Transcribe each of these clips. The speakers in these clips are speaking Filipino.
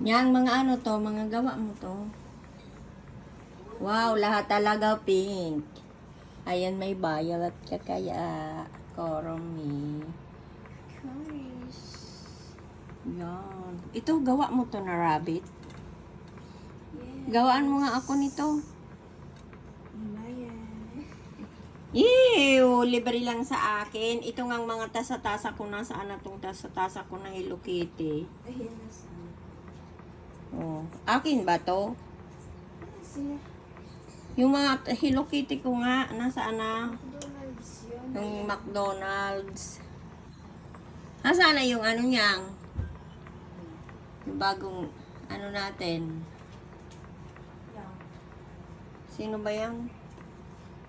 Yan, mga ano to, mga gawa mo to. Wow, lahat talaga pink. Ayan, may violet ka kaya. Koromi. Nice. Yan. Ito, gawa mo to na rabbit. Yes. Gawaan mo nga ako nito. Himayan. Ew, libre lang sa akin. Ito nga ang mga tasa-tasa ko na. Saan na itong tasa-tasa ko na Hello Kitty? Ayan na sana. Oh. Akin ba to? Siya. Yung mga Hello Kitty ko nga, nasaan na? McDonald's yun. Yung McDonald's. Nasaan na yung ano niyang? Yung bagong ano natin. Yan. Sino ba yan?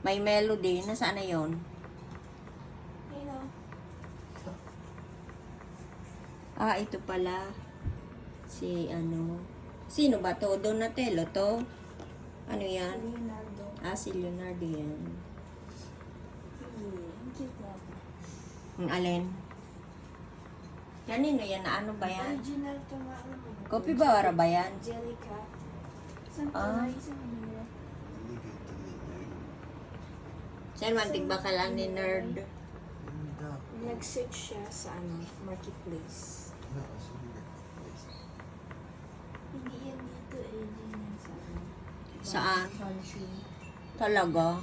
May Melody. Nasaan na yun? Hello. Ah, ito pala. Si ano. Sino ba to? Donatello to? Ano yan? Leonardo. Ah, si Leonardo yan. Ang cute na ba? Ang alin? Kanino yan? Na ano ba yan? Original to nga ano. Kopi ba ba yan? Jellica. Saan Ah. pa na isang nila? Siya mantig bakalan ni Nerd. Nag-search siya sa ano, marketplace. Hindi yan dito eh. Yan sa ano. Saan? Country. Talaga?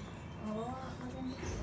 Oo, alam mo ito.